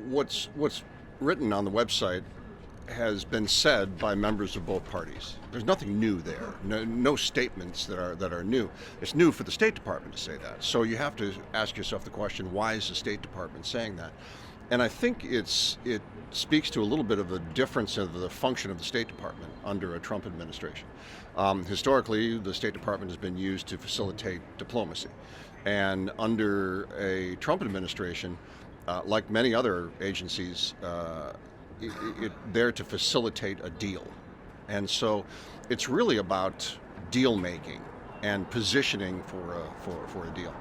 What's written on the website has been said by members of both parties. There's nothing new there. No statements that are new. It's new for the State Department to say that. So you have to ask yourself the question: why is the State Department saying that? And I think it speaks to a little bit of the difference of the function of the State Department under a Trump administration. Historically, the State Department has been used to facilitate diplomacy, and under a Trump administration, like many other agencies, it's there to facilitate a deal. And so it's really about deal making and positioning for a deal.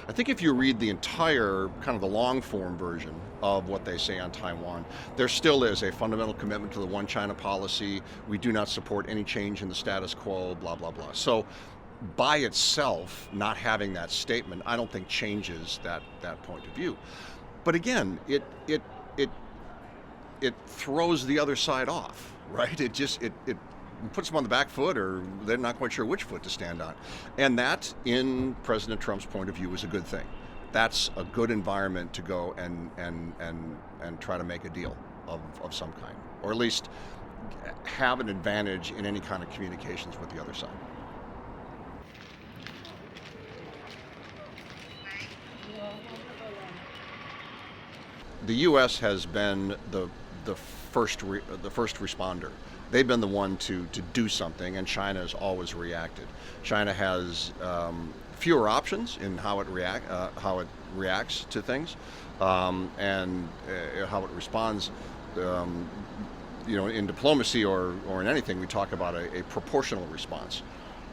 I think if you read the entire kind of the long form version of what they say on Taiwan, there still is a fundamental commitment to the one China policy. We do not support any change in the status quo, blah, blah, blah. So by itself, not having that statement, I don't think changes that point of view. But again, it throws the other side off, right? It puts them on the back foot, or they're not quite sure which foot to stand on. And that, in President Trump's point of view, is a good thing. That's a good environment to go and try to make a deal of some kind, or at least have an advantage in any kind of communications with the other side. The U.S. has been the first responder. They've been the one to do something, and China has always reacted. China has fewer options in how it reacts to things, and how it responds. In diplomacy or in anything, we talk about a proportional response.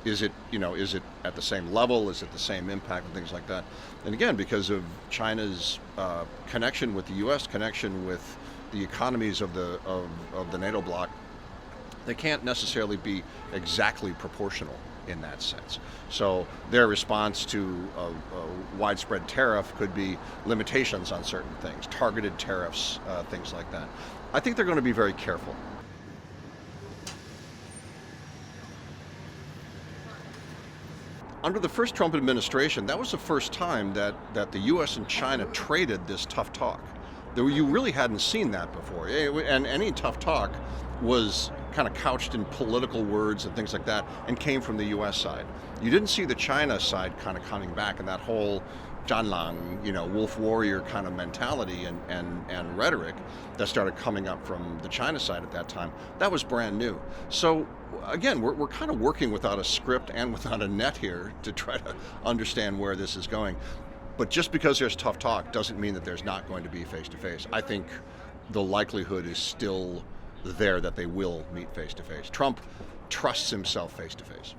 Is it at the same level? Is it the same impact and things like that? And again, because of China's connection with the U.S., connection with the economies of the NATO bloc, they can't necessarily be exactly proportional in that sense. So their response to a widespread tariff could be limitations on certain things, targeted tariffs, things like that. I think they're going to be very careful. Under the first Trump administration, that was the first time that the U.S. and China traded this tough talk. You really hadn't seen that before. And any tough talk was kind of couched in political words and things like that, and came from the U.S. side. You didn't see the China side kind of coming back, and that whole Zhanlang, wolf warrior kind of mentality and rhetoric that started coming up from the China side at that time. That was brand new. So again, we're kind of working without a script and without a net here to try to understand where this is going. But just because there's tough talk doesn't mean that there's not going to be face-to-face. I think the likelihood is still there that they will meet face-to-face. Trump trusts himself face-to-face.